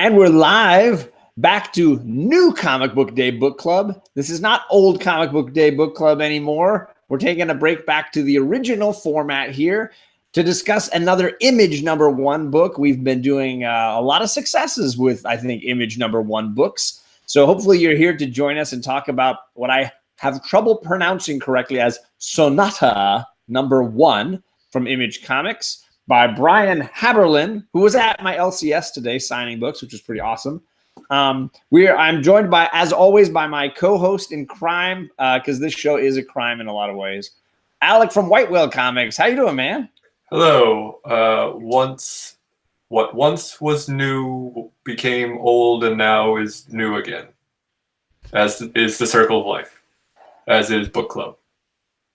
And we're live back to New Comic Book Day Book Club. This is not Old Comic Book Day Book Club anymore. We're taking a break back to the original format here to discuss another Image #1 book. We've been doing a lot of successes with, I think, Image #1 books. So hopefully you're here to join us and talk about what I have trouble pronouncing correctly as Sonata #1 from Image Comics, by Brian Haberlin, who was at my LCS today signing books, which was pretty awesome. I'm joined by, as always, by my co-host in crime, because this show is a crime in a lot of ways, Alec from White Whale Comics. How you doing, man? Hello. What once was new became old and now is new again, as is the circle of life, as is book club.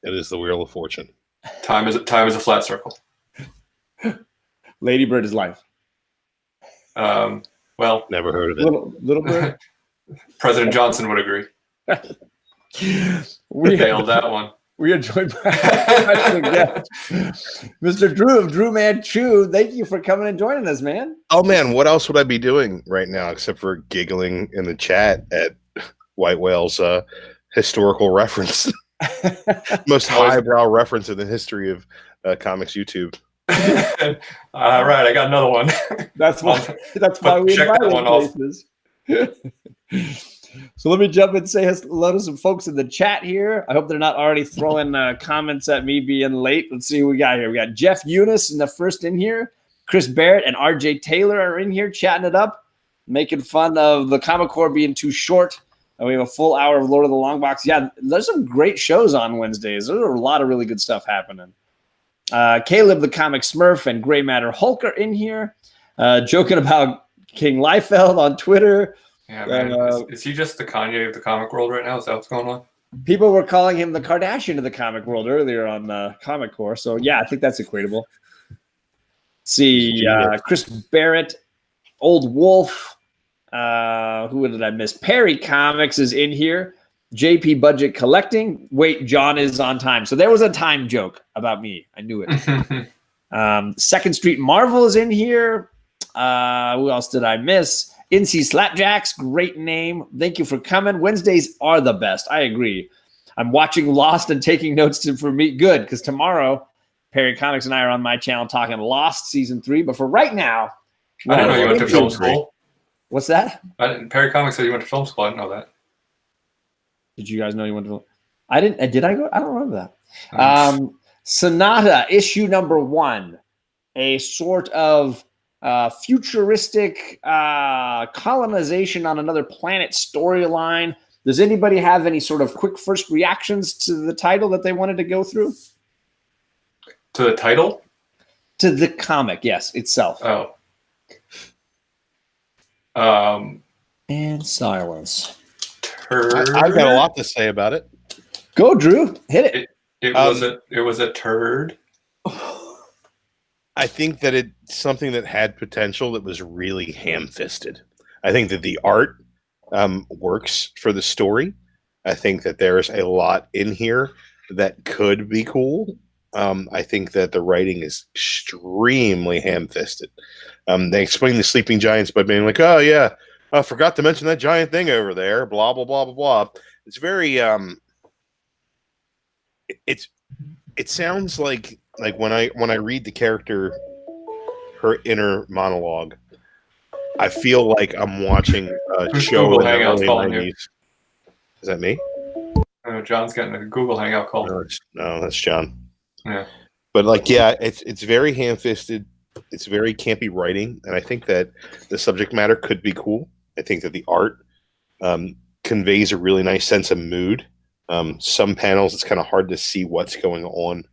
It is the wheel of fortune. Time is a flat circle. Lady Bird is life. Well, never heard of it. Little Bird. President Johnson would agree. We nailed that one. We are joined by special guest, Mr. Drew of DruManChu. Thank you for coming and joining us, man. Oh man, what else would I be doing right now except for giggling in the chat at White Whale's historical reference, most highbrow reference in the history of comics YouTube. All right, I got another one. That's why we invited places. So let me jump and say hello to some folks in the chat here. I hope they're not already throwing comments at me being late. Let's see who we got here. We got Jeff Eunice in the first in here. Chris Barrett and RJ Taylor are in here chatting it up, making fun of the Comic Core being too short. We have a full hour of Lord of the Long Box. Yeah, there's some great shows on Wednesdays. There's a lot of really good stuff happening. Caleb the Comic Smurf and Gray Matter Hulk are in here, joking about King Liefeld on Twitter. Yeah, man. Is he just the Kanye of the comic world right now? Is that what's going on? People were calling him the Kardashian of the comic world earlier on Comic Core. So, yeah, I think that's equatable. See, Chris Barrett, Old Wolf. Who did I miss? Perry Comics is in here. JP Budget Collecting. Wait, John is on time. So there was a time joke about me. I knew it. Second Street Marvel is in here. Who else did I miss? NC Slapjacks, great name. Thank you for coming. Wednesdays are the best. I agree. I'm watching Lost and taking notes for me. Good, because tomorrow, Perry Comics and I are on my channel talking Lost Season 3. But for right now, I didn't know you went to film school. What's that? Perry Comics said you went to film school. I didn't know that. Did you guys know you went to? I didn't. Did I go? I don't remember that. Sonata issue #1, a sort of futuristic colonization on another planet storyline. Does anybody have any sort of quick first reactions to the title that they wanted to go through? To the title? To the comic, yes, itself. Oh. And silence. I've got a lot to say about it. Go, Drew. Hit it. It was a turd. I think that it's something that had potential that was really ham-fisted. I think that the art works for the story. I think that there's a lot in here that could be cool. I think that the writing is extremely ham-fisted. They explain the sleeping giants by being like, oh, yeah, I forgot to mention that giant thing over there, blah, blah, blah, blah, blah. It's very it sounds like when I read the character, her inner monologue, I feel like I'm watching a show in the early 90s. Is that me? John's getting a Google Hangout call. No, that's John. Yeah. But like, yeah, it's very ham-fisted. It's very campy writing, and I think that the subject matter could be cool. I think that the art conveys a really nice sense of mood. Some panels, it's kind of hard to see what's going on.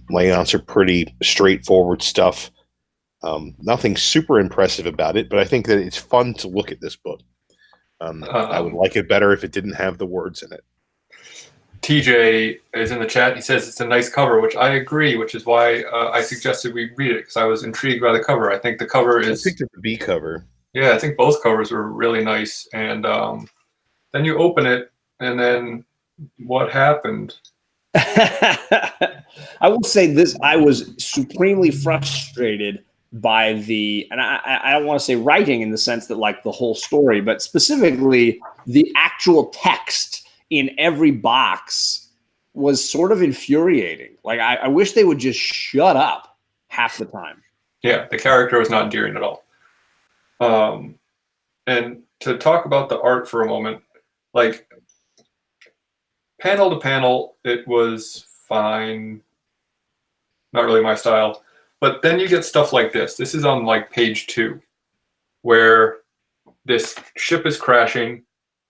Layouts are pretty straightforward stuff. Nothing super impressive about it, but I think that it's fun to look at this book. I would like it better if it didn't have the words in it. TJ is in the chat. He says it's a nice cover, which I agree, which is why I suggested we read it, because I was intrigued by the cover. I think the cover is... I think it's the B cover. Yeah, I think both covers were really nice. And then you open it, and then what happened? I will say this. I was supremely frustrated by the, and I don't want to say writing in the sense that like the whole story, but specifically the actual text in every box was sort of infuriating. Like I wish they would just shut up half the time. Yeah, the character was not endearing at all. And to talk about the art for a moment, like panel to panel, it was fine. Not really my style. But then you get stuff like this. This is on like page 2, where this ship is crashing,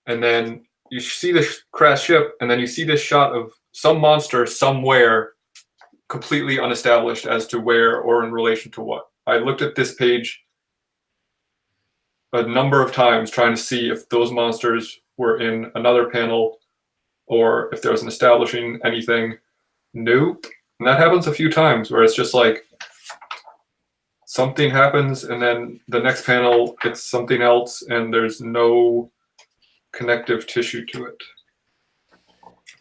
and then you see this crash ship, and then you see this shot of some monster somewhere completely unestablished as to where or in relation to what. I looked at this page a number of times trying to see if those monsters were in another panel or if there was an establishing anything. Nope. And that happens a few times where it's just like something happens and then the next panel it's something else and there's no connective tissue to it.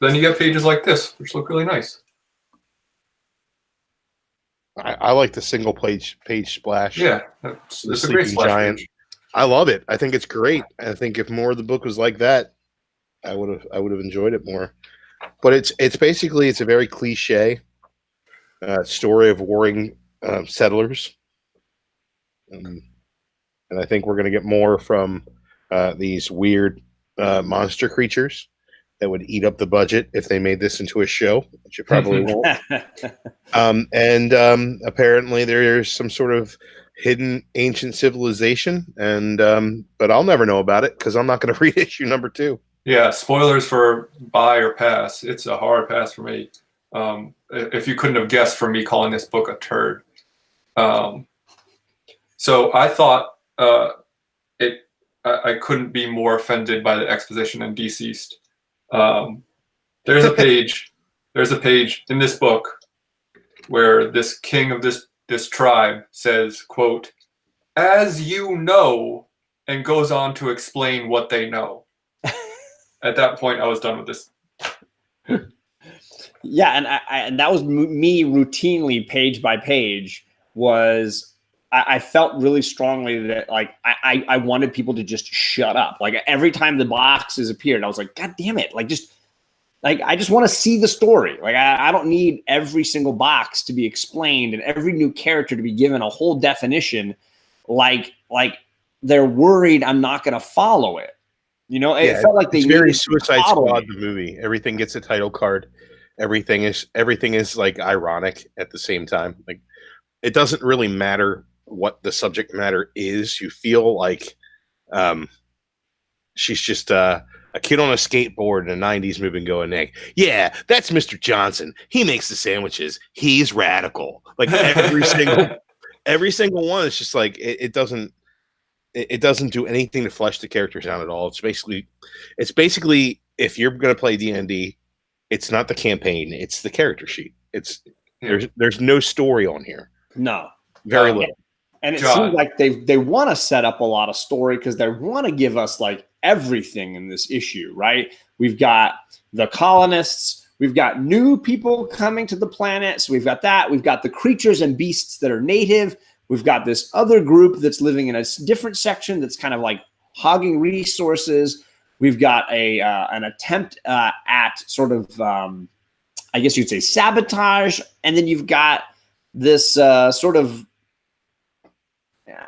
Then you get pages like this, which look really nice. I like the single page splash. Yeah, it's a great splash giant. page. I love it. I think it's great. I think if more of the book was like that, I would have enjoyed it more. But it's basically a very cliche story of warring settlers, and I think we're going to get more from these weird monster creatures that would eat up the budget if they made this into a show, which it probably won't. Apparently there's some sort of hidden ancient civilization, and but I'll never know about it because I'm not going to read issue number 2. Yeah, spoilers for buy or pass. It's a hard pass for me. If you couldn't have guessed from me calling this book a turd. So I thought I couldn't be more offended by the exposition and deceased. There's a page in this book where this king of this tribe says, quote, "As you know," and goes on to explain what they know. At that point, I was done with this. Yeah, and that was me routinely page by page. I felt really strongly that like I wanted people to just shut up. Like every time the boxes appeared, I was like, God damn it! I just want to see the story. Like I don't need every single box to be explained and every new character to be given a whole definition. Like they're worried I'm not going to follow it. You know, it felt like it's very Suicide Squad the movie. Everything gets a title card. Everything is like ironic at the same time. Like it doesn't really matter what the subject matter is. You feel like she's just a kid on a skateboard in a 90s movie going, yeah, that's Mr. Johnson. He makes the sandwiches. He's radical. Like every single one is just like it doesn't do anything to flesh the characters out at all. It's basically if you're going to play D&D, it's not the campaign, it's the character sheet. There's no story on here. No. Very little. And it seems like they want to set up a lot of story because they want to give us like everything in this issue, right? We've got the colonists, we've got new people coming to the planet, so we've got that. We've got the creatures and beasts that are native. We've got this other group that's living in a different section that's kind of like hogging resources. We've got an attempt at sort of, I guess you'd say, sabotage. And then you've got this sort of,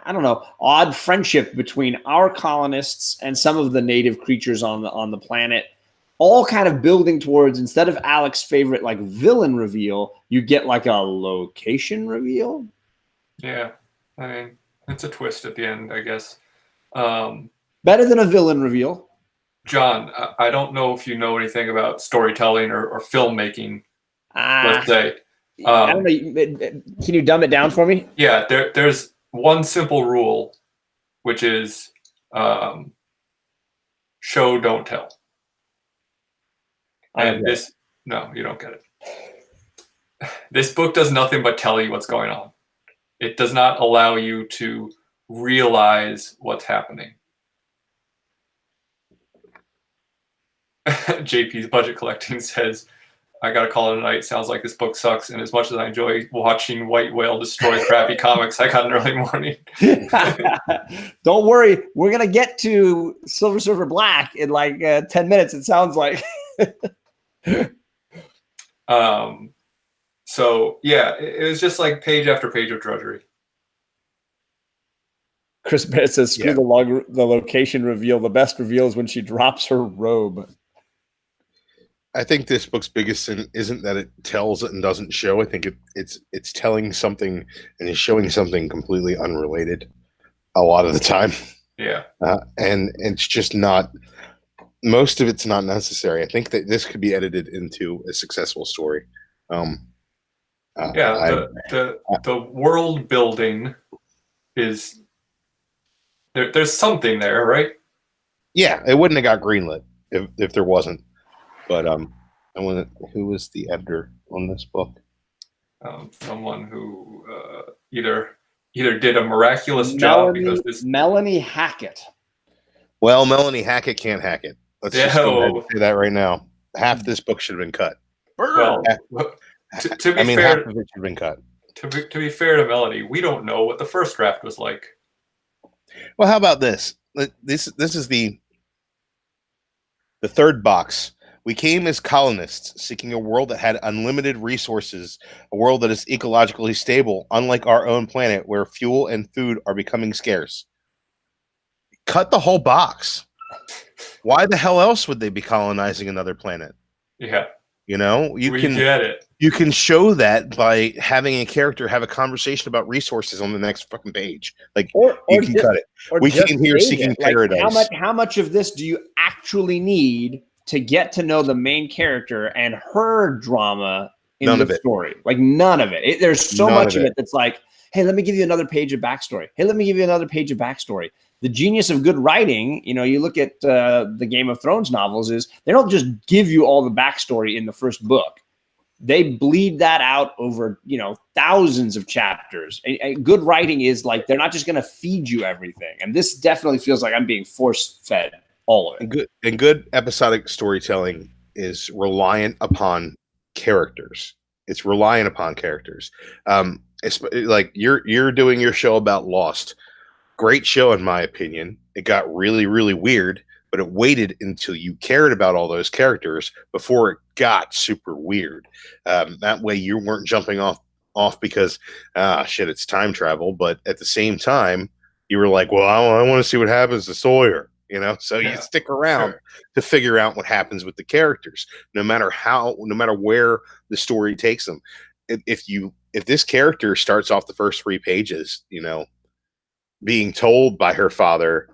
I don't know, odd friendship between our colonists and some of the native creatures on the planet, all kind of building towards, instead of Alec's favorite like villain reveal, you get like a location reveal. Yeah, I mean, it's a twist at the end, I guess. Better than a villain reveal. John, I don't know if you know anything about storytelling or filmmaking, let's say. I don't know. Can you dumb it down for me? Yeah, there's one simple rule, which is show, don't tell. And no, you don't get it. This book does nothing but tell you what's going on. It does not allow you to realize what's happening. JP's Budget Collecting says, I gotta call it a night. Sounds like this book sucks. And as much as I enjoy watching White Whale destroy crappy comics, I got an early morning. Don't worry, we're gonna get to Silver Surfer Black in like 10 minutes. It sounds like. So yeah, it was just like page after page of drudgery. Chris Barrett says, "Screw the location reveal. The best reveal is when she drops her robe." I think this book's biggest sin isn't that it tells and doesn't show. I think it's telling something and is showing something completely unrelated a lot of the time. Yeah. And it's just not, most of it's not necessary. I think that this could be edited into a successful story. The world building is there's something there, right? Yeah, it wouldn't have got greenlit if there wasn't. But who was the editor on this book? Someone who either did a miraculous job because this Melanie Hackett. Well, Melanie Hackett can't hack it. Let's just go ahead and say that right now. Half this book should have been cut. Well, to be fair, half of it should have been cut. To be fair to Melanie, we don't know what the first draft was like. Well, how about this? This is the third box. We came as colonists, seeking a world that had unlimited resources, a world that is ecologically stable, unlike our own planet, where fuel and food are becoming scarce. Cut the whole box. Why the hell else would they be colonizing another planet? Yeah. You know, We get it. You can show that by having a character have a conversation about resources on the next fucking page. Like, you can cut it. We came here seeking paradise. Like, how much of this do you actually need to get to know the main character and her drama in the story? Like, none of it. There's so much of it that's like, hey, let me give you another page of backstory. Hey, let me give you another page of backstory. The genius of good writing, you know, you look at the Game of Thrones novels, is they don't just give you all the backstory in the first book. They bleed that out over, you know, thousands of chapters. And good writing is like, they're not just going to feed you everything. And this definitely feels like I'm being force-fed all of it. And good episodic storytelling is reliant upon characters. It's reliant upon characters. It's like you're doing your show about Lost. Great show, in my opinion. It got really, really weird, but it waited until you cared about all those characters before it got super weird. That way you weren't jumping off because, shit, it's time travel. But at the same time, you were like, well, I want to see what happens to Sawyer. You know, so you stick around to figure out what happens with the characters, no matter where the story takes them. If this character starts off the first 3 pages, you know, being told by her father,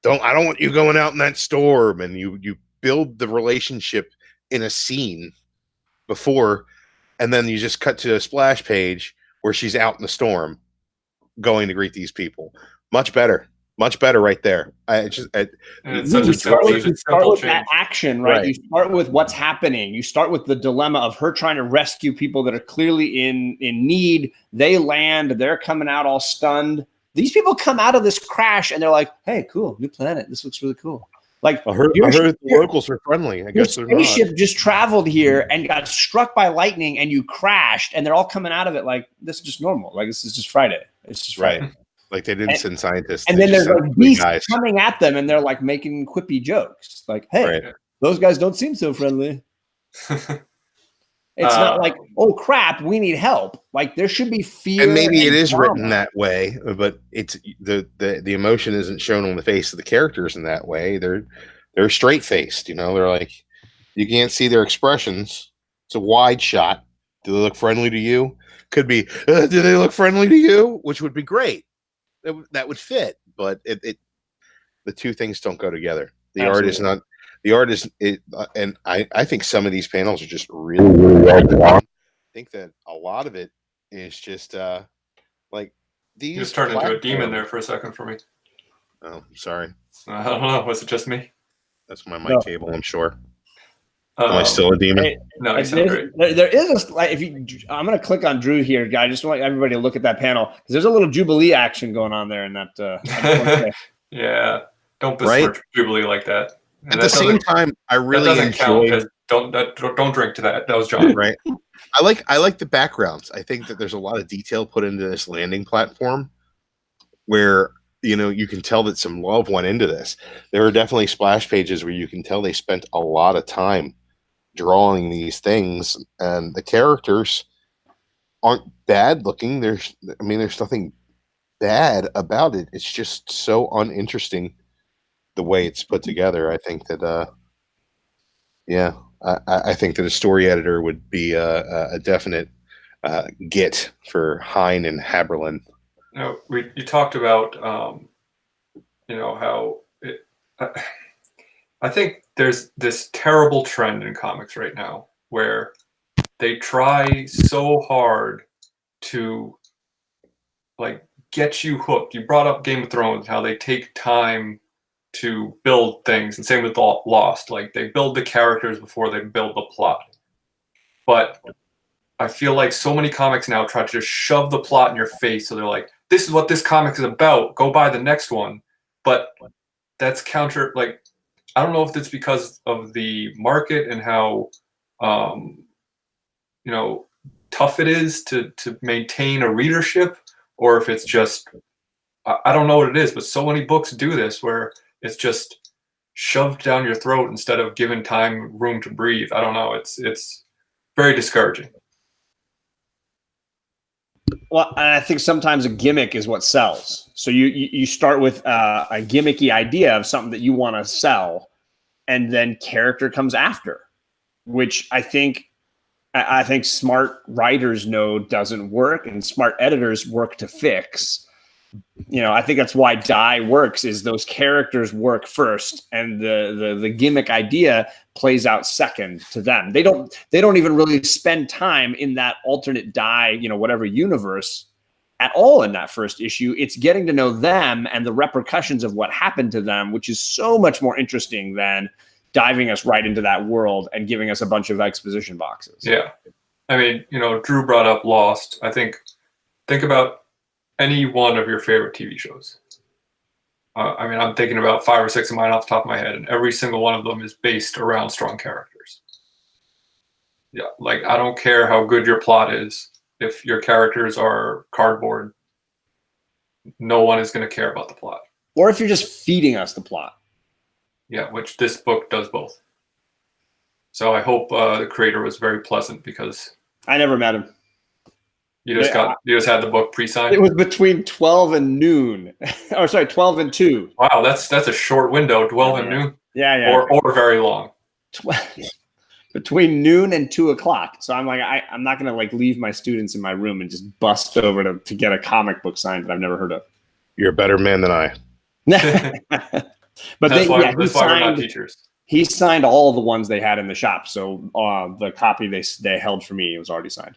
I don't want you going out in that storm, and you build the relationship in a scene before, and then you just cut to a splash page where she's out in the storm going to greet these people. Much better right there. You start with that action, right? You start with what's happening. You start with the dilemma of her trying to rescue people that are clearly in need. They land, they're coming out all stunned. These people come out of this crash and they're like, hey, cool, new planet. This looks really cool. Like, I heard the locals are friendly. I guess they're not. Your spaceship just traveled here and got struck by lightning and you crashed, and they're all coming out of it like, this is just normal. Like, this is just Friday. It's just Friday. Right. Like, they didn't send scientists. And then there's like beasts coming at them and they're like making quippy jokes. Like, hey, those guys don't seem so friendly. It's not like, oh crap, we need help. Like, there should be fear. And maybe it is written that way, but it's the emotion isn't shown on the face of the characters in that way. They're straight faced, you know. They're like, you can't see their expressions. It's a wide shot. Do they look friendly to you? Could be, do they look friendly to you? Which would be great. That would fit, but the two things don't go together. The art is not. The art is, and I think some of these panels are just really, really well drawn. I think that a lot of it is just like these. You just turned into a demon there for a second for me. Oh, sorry. I don't know. Was it just me? That's my mic cable, I'm sure. Am I still a demon? No, you sound great. There is I'm going to click on Drew here, guy. I just want everybody to look at that panel because there's a little Jubilee action going on there in that. Yeah, don't besmirch Jubilee like that. At the same time, I really enjoy Don't drink to that. That was John. Right. I like the backgrounds. I think that there's a lot of detail put into this landing platform where, you can tell that some love went into this. There are definitely splash pages where you can tell they spent a lot of time drawing these things, and the characters aren't bad looking. There's nothing bad about it. It's just so uninteresting the way it's put together. I think that, I think that a story editor would be a definite get for Hein and Haberlin. You talked about, how I think there's this terrible trend in comics right now where they try so hard to get you hooked. You brought up Game of Thrones, how they take time to build things, and same with Lost. Like, they build the characters before they build the plot. But I feel like so many comics now try to just shove the plot in your face. So they're like, this is what this comic is about. Go buy the next one. But that's counter. Like, I don't know if it's because of the market and how, tough it is to maintain a readership, or if it's just, I don't know what it is, but so many books do this where it's just shoved down your throat instead of giving time, room to breathe. I don't know. It's very discouraging. Well, and I think sometimes a gimmick is what sells. So you start with a gimmicky idea of something that you want to sell, and then character comes after, which I think smart writers know doesn't work, and smart editors work to fix. I think that's why Die works, is those characters work first, and the gimmick idea plays out second to them. They don't even really spend time in that alternate Die, whatever universe at all in that first issue. It's getting to know them and the repercussions of what happened to them, which is so much more interesting than diving us right into that world and giving us a bunch of exposition boxes. Yeah. I mean, Drew brought up Lost. I think about any one of your favorite TV shows. I'm thinking about 5 or 6 of mine off the top of my head, and every single one of them is based around strong characters. Yeah, like, I don't care how good your plot is. If your characters are cardboard, no one is going to care about the plot. Or if you're just feeding us the plot. Yeah, which this book does both. So I hope the creator was very pleasant, because I never met him. You just had the book pre-signed? It was between 12 and noon. 12 and 2. Wow, that's a short window, 12 and noon. Yeah. Or very long. Between noon and 2 o'clock. So I'm like, I'm not gonna leave my students in my room and just bust over to get a comic book signed that I've never heard of. You're a better man than I. But that's why we're not teachers. He signed all the ones they had in the shop. So the copy they held for me was already signed.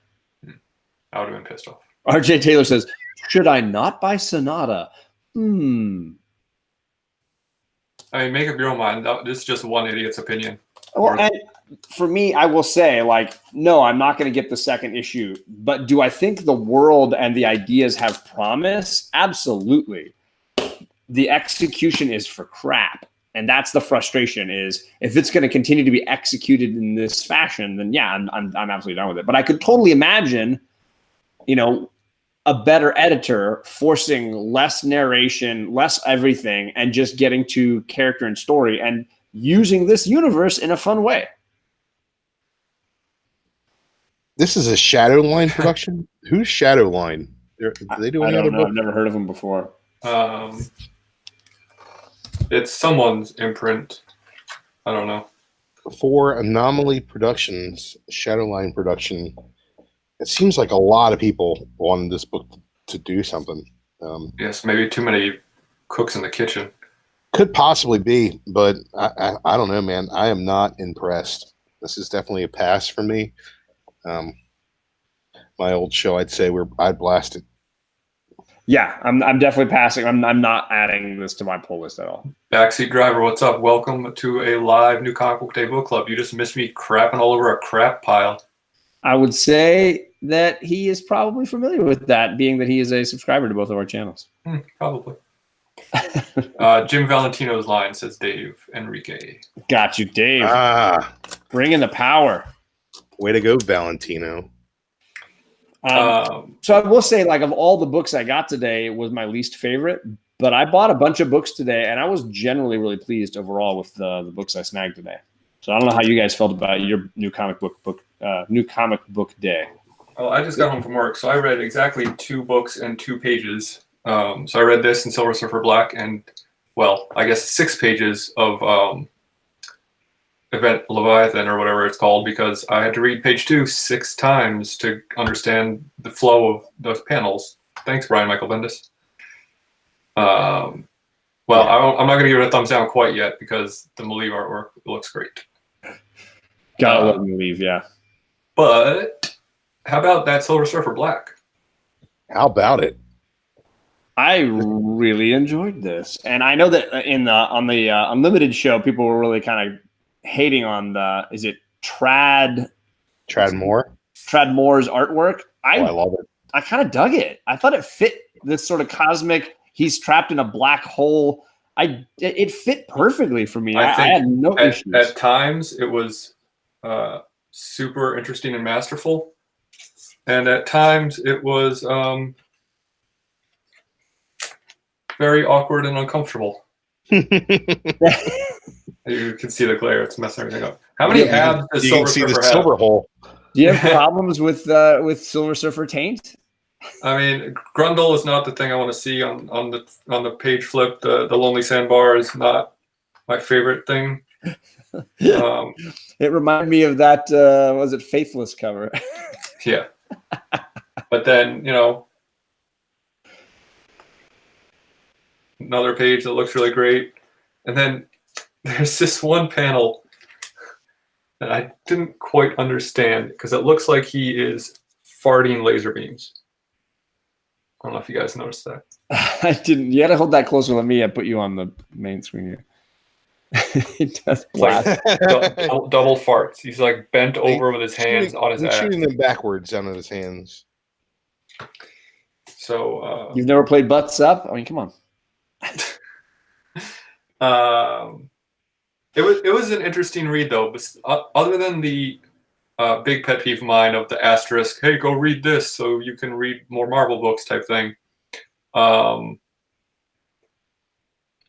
I would have been pissed off. RJ Taylor says, should I not buy Sonata? I mean, make up your own mind. This is just one idiot's opinion. Well, and for me, I will say, no, I'm not going to get the second issue. But do I think the world and the ideas have promise? Absolutely. The execution is for crap. And that's the frustration, is if it's going to continue to be executed in this fashion, then yeah, I'm absolutely done with it. But I could totally imagine, a better editor forcing less narration, less everything, and just getting to character and story and using this universe in a fun way. This is a Shadowline production? Who's Shadowline? Do they do any other book? I've never heard of them before. It's someone's imprint. I don't know. For Anomaly Productions, Shadowline production, it seems like a lot of people wanted this book to do something. Yes, maybe too many cooks in the kitchen. Could possibly be, but I don't know, man. I am not impressed. This is definitely a pass for me. My old show, I'd say I'd blast it. Yeah, I'm definitely passing. I'm not adding this to my pull list at all. Backseat driver, what's up? Welcome to a live New Comic Book Day book club. You just missed me crapping all over a crap pile. I would say that he is probably familiar with that, being that he is a subscriber to both of our channels. Probably. Jim Valentino's line, says Dave Enrique. Got you, Dave. Bringing the power. Way to go, Valentino. So I will say, like, of all the books I got today, it was my least favorite. But I bought a bunch of books today, and I was generally really pleased overall with the books I snagged today. So I don't know how you guys felt about your new comic book day. Well, I just got home from work, so I read exactly 2 books and 2 pages. So I read this in Silver Surfer Black, and, well, I guess 6 pages of Event Leviathan, or whatever it's called, because I had to read page 2 6 times to understand the flow of those panels. Thanks, Brian Michael Bendis. I'm not going to give it a thumbs down quite yet because the Malieve artwork looks great. Gotta love Malieve, yeah. But how about that Silver Surfer Black? How about it? I really enjoyed this, and I know that on the Unlimited show, people were really kind of hating on is it Tradd Moore? Tradd Moore's artwork. I love it. I kind of dug it. I thought it fit this sort of cosmic. He's trapped in a black hole. It fit perfectly for me. I had no issues. At times, it was super interesting and masterful, and at times it was very awkward and uncomfortable. You can see the glare; it's messing everything up. How many abs does you Silver can see Surfer the have? silver hole. Do you have problems with Silver Surfer taint? I mean, Grundle is not the thing I want to see on the page flip. The Lonely Sandbar is not my favorite thing. It reminded me of that. Was it Faithless cover? Yeah, but then another page that looks really great, and then there's this one panel that I didn't quite understand because it looks like he is farting laser beams. I don't know if you guys noticed that. I didn't. You had to hold that closer than me. I put you on the main screen here. It does blast. Double farts. He's like bent over with his hands on his ass. Shooting them backwards down on his hands. So you've never played Butts Up? I mean, come on. It was an interesting read though. But other than the big pet peeve of mine of the asterisk, hey, go read this so you can read more Marvel books type thing.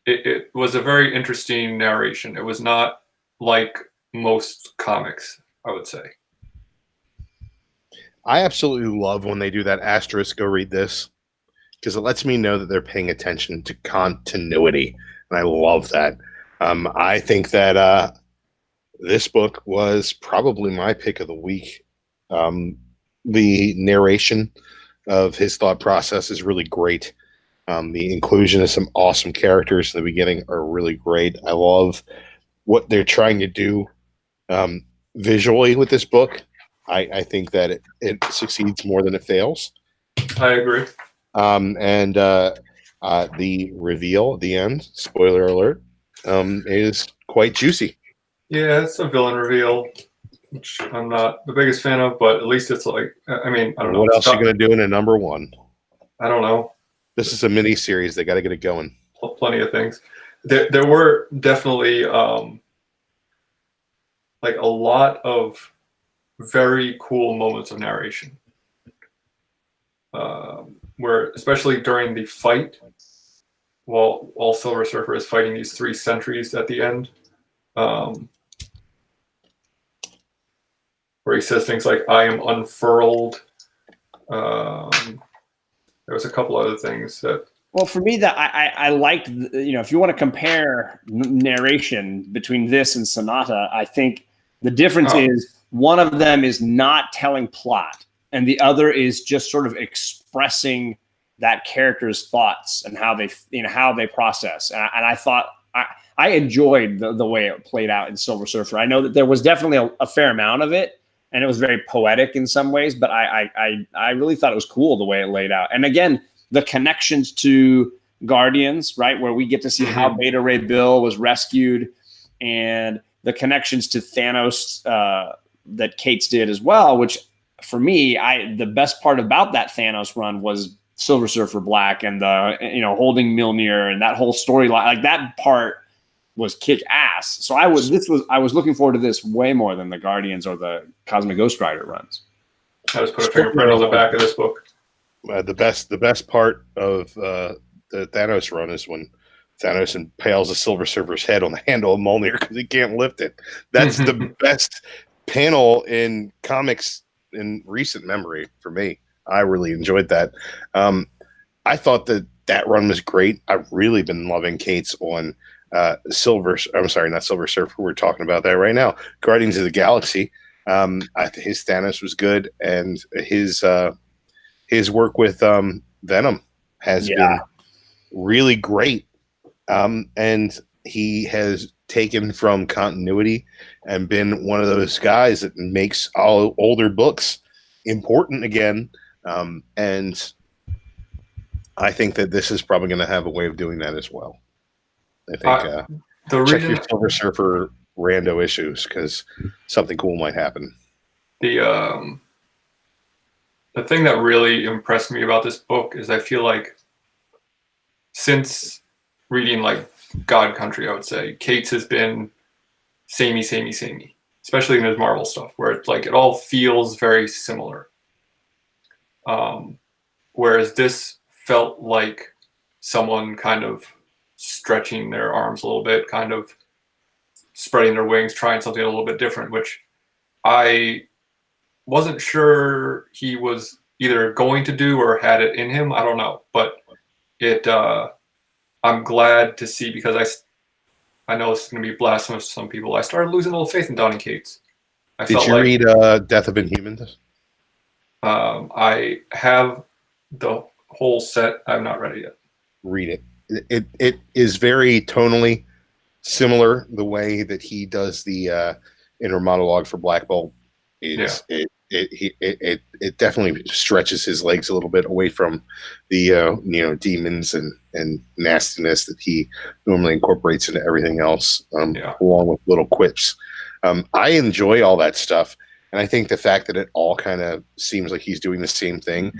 It was a very interesting narration. It was not like most comics, I would say. I absolutely love when they do that asterisk, go read this, because it lets me know that they're paying attention to continuity, and I love that. I think that this book was probably my pick of the week. The narration of his thought process is really great. The inclusion of some awesome characters in the beginning are really great. I love what they're trying to do visually with this book. I think that it succeeds more than it fails. I agree. And the reveal at the end, spoiler alert, is quite juicy. Yeah, it's a villain reveal, which I'm not the biggest fan of, but at least it's like, I mean, I don't know. What else are you going to do in a number 1? I don't know. This is a mini series. They got to get it going. Plenty of things. There were definitely like a lot of very cool moments of narration, where especially during the fight, while Silver Surfer is fighting these 3 sentries at the end, where he says things like, I am unfurled. There was a couple other things that. Well, for me, that I liked, if you want to compare narration between this and Sonata, I think the difference is one of them is not telling plot, and the other is just sort of expressing that character's thoughts and how they process. And I thought I enjoyed the way it played out in Silver Surfer. I know that there was definitely a fair amount of it, and it was very poetic in some ways, but I really thought it was cool the way it laid out. And again, the connections to Guardians, right, where we get to see how Beta Ray Bill was rescued, and the connections to Thanos that Cates did as well, which for me, the best part about that Thanos run was Silver Surfer Black and the holding Mjolnir and that whole storyline, like that part was kick ass. So I was looking forward to this way more than the Guardians or the Cosmic Ghost Rider runs. I just put a fingerprint on the back of this book. The best part of the Thanos run is when Thanos impales a Silver Surfer's head on the handle of Mjolnir because he can't lift it. That's the best panel in comics in recent memory for me. I really enjoyed that. I thought that run was great. I've really been loving Cates on not Silver Surfer. We're talking about that right now. Guardians of the Galaxy. His Thanos was good, and his work with Venom has been really great. And he has taken from continuity and been one of those guys that makes all older books important again. And I think that this is probably going to have a way of doing that as well. I think check your Silver Surfer rando issues because something cool might happen. The thing that really impressed me about this book is I feel like since reading like God Country, I would say Cates has been samey, especially in his Marvel stuff, where it's like it all feels very similar. Whereas this felt like someone kind of stretching their arms a little bit, kind of spreading their wings, trying something a little bit different, which I wasn't sure he was either going to do or had it in him. I don't know, but I'm glad to see, because I know it's going to be blasphemous to some people. I started losing a little faith in Donny Cates. Did you read Death of Inhumans? I have the whole set. I'm not ready yet. Read it. It is very tonally similar. The way that he does the inner monologue for Black Bolt is it definitely stretches his legs a little bit away from the demons and nastiness that he normally incorporates into everything else, along with little quips. I enjoy all that stuff, and I think the fact that it all kind of seems like he's doing the same thing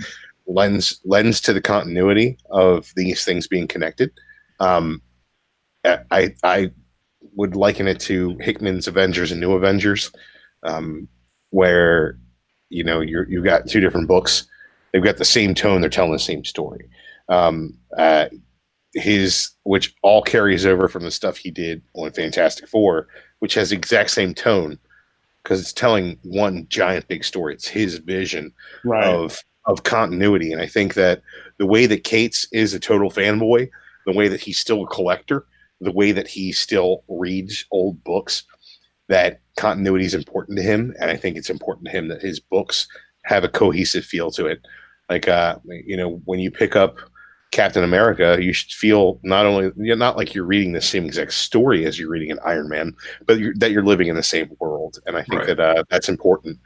lends to the continuity of these things being connected. I would liken it to Hickman's Avengers and New Avengers, where you've got two different books. They've got the same tone. They're telling the same story. Which all carries over from the stuff he did on Fantastic Four, which has the exact same tone because it's telling one giant big story. It's his vision of continuity. And I think that the way that Cates is a total fanboy, the way that he's still a collector, the way that he still reads old books, that continuity is important to him. And I think it's important to him that his books have a cohesive feel to it. Like, when you pick up Captain America, you should feel not like you're reading the same exact story as you're reading an Iron Man, but that you're living in the same world. And I think that that's important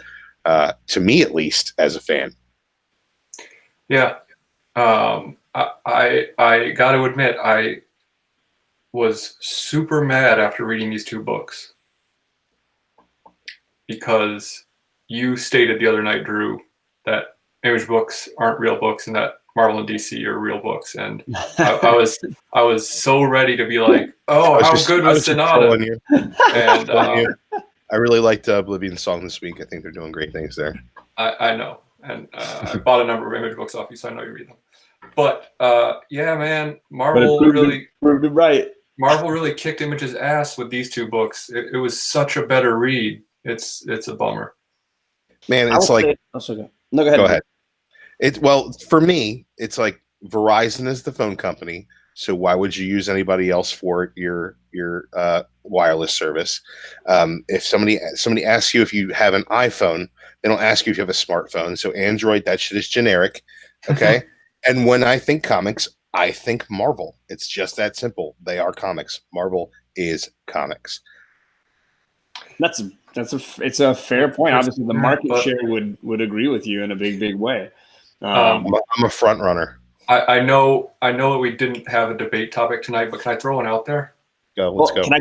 to me, at least, as a fan. Yeah. I got to admit, I was super mad after reading these two books because you stated the other night, Drew, that Image books aren't real books and that Marvel and DC are real books. And I was so ready to be like, oh, how good was Sonata? And I really liked Oblivion's song this week. I think they're doing great things there. I know. And I bought a number of Image books off you, so I know you read them. But man, Marvel really proved it right. Marvel really kicked Image's ass with these two books. It was such a better read. It's a bummer. Man, it's like no, go ahead. For me, it's like Verizon is the phone company. So why would you use anybody else for your wireless service? If somebody asks you if you have an iPhone, they don't ask you if you have a smartphone. So Android, that shit is generic. Okay. And when I think comics, I think Marvel. It's just that simple. They are comics. Marvel is comics. It's a fair point. Obviously, the market share would agree with you in a big way. I'm a front runner. I know that we didn't have a debate topic tonight, but can I throw one out there? Let's go. Can I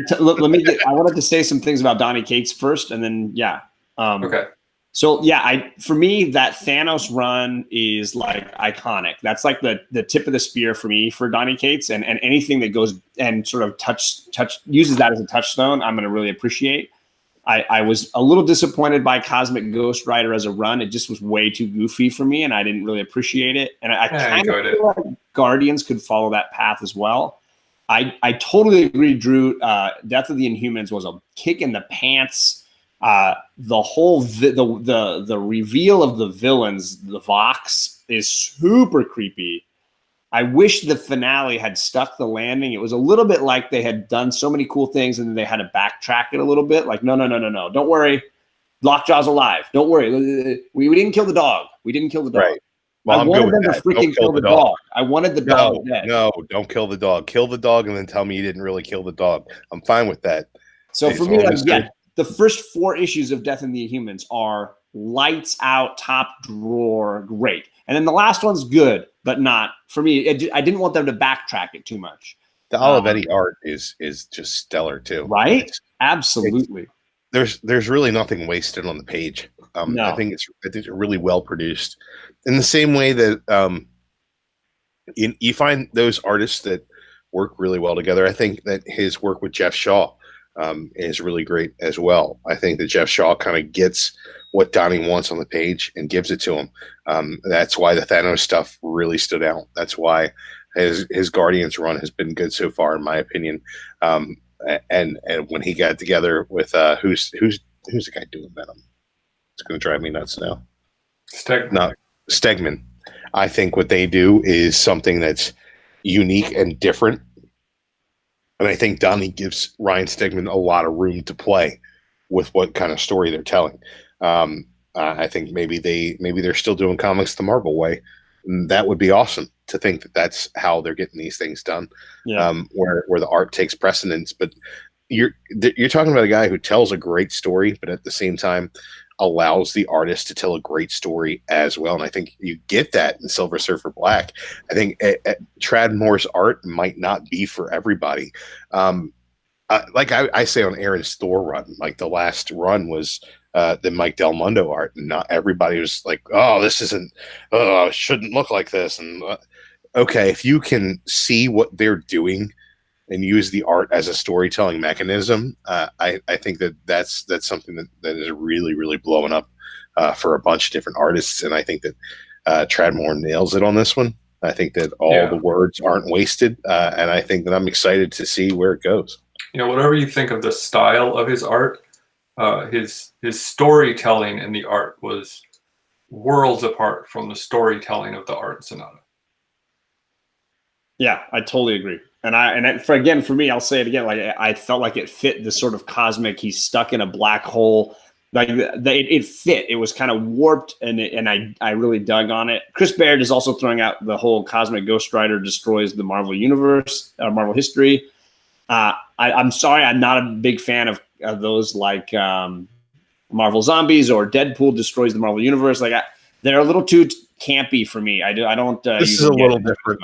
wanted to say some things about Donny Cates first, and then okay. So yeah, for me, that Thanos run is like iconic. That's like the tip of the spear for me for Donny Cates, and anything that goes and sort of uses that as a touchstone, I'm going to really appreciate. I was a little disappointed by Cosmic Ghost Rider as a run. It just was way too goofy for me, and I didn't really appreciate it. And I kind of feel like Guardians could follow that path as well. I totally agree, Drew. Death of the Inhumans was a kick in the pants. The whole the reveal of the villains, the Vox, is super creepy. I wish the finale had stuck the landing. It was a little bit like they had done so many cool things and then they had to backtrack it a little bit. Like, no. Don't worry. Lockjaw's alive. Don't worry. We didn't kill the dog. We didn't kill the dog. Right. Well, I wanted them to freaking kill the dog. I wanted the dog dead. No, don't kill the dog. Kill the dog and then tell me you didn't really kill the dog. I'm fine with that. So for me, the first 4 issues of Death and the Inhumans are lights out, top drawer, great. And then the last one's good, but not for me. I didn't want them to backtrack it too much. The Olivetti art is just stellar too. Right? Absolutely. There's really nothing wasted on the page. No. I think it's really well produced. In the same way that you find those artists that work really well together. I think that his work with Jeff Shaw is really great as well. I think that Jeff Shaw kind of gets what Donny wants on the page and gives it to him. That's why the Thanos stuff really stood out. That's why his Guardians run has been good so far, in my opinion. And when he got together with who's the guy doing Venom? It's going to drive me nuts now. Stegman. I think what they do is something that's unique and different. And I think Donny gives Ryan Stegman a lot of room to play with what kind of story they're telling. I think maybe they're still doing comics the Marvel way. And that would be awesome to think that that's how they're getting these things done. Yeah. Where the art takes precedence. But you're talking about a guy who tells a great story, but at the same time allows the artist to tell a great story as well. And I think you get that in Silver Surfer Black. I think Tradd Moore's art might not be for everybody. Like I say on Aaron's Thor run, like the last run was the Mike Del Mundo art, and not everybody was like, "Oh, this isn't. Oh, it shouldn't look like this." And okay, if you can see what they're doing and use the art as a storytelling mechanism, I think that's something that is really, really blowing up for a bunch of different artists. And I think that Tradd Moore nails it on this one. I think that all the words aren't wasted, and I think that I'm excited to see where it goes. Whatever you think of the style of his art, his storytelling in the art was worlds apart from the storytelling of the art in Sonata. Yeah, I totally agree. For me, I'll say it again. Like I felt like it fit the sort of cosmic. He's stuck in a black hole. Like it fit. It was kind of warped, and I really dug on it. Chris Baird is also throwing out the whole Cosmic Ghost Rider destroys the Marvel universe, Marvel history. I'm sorry, I'm not a big fan of those like Marvel Zombies or Deadpool destroys the Marvel universe. Like they're a little too campy for me. I don't. This is a little different.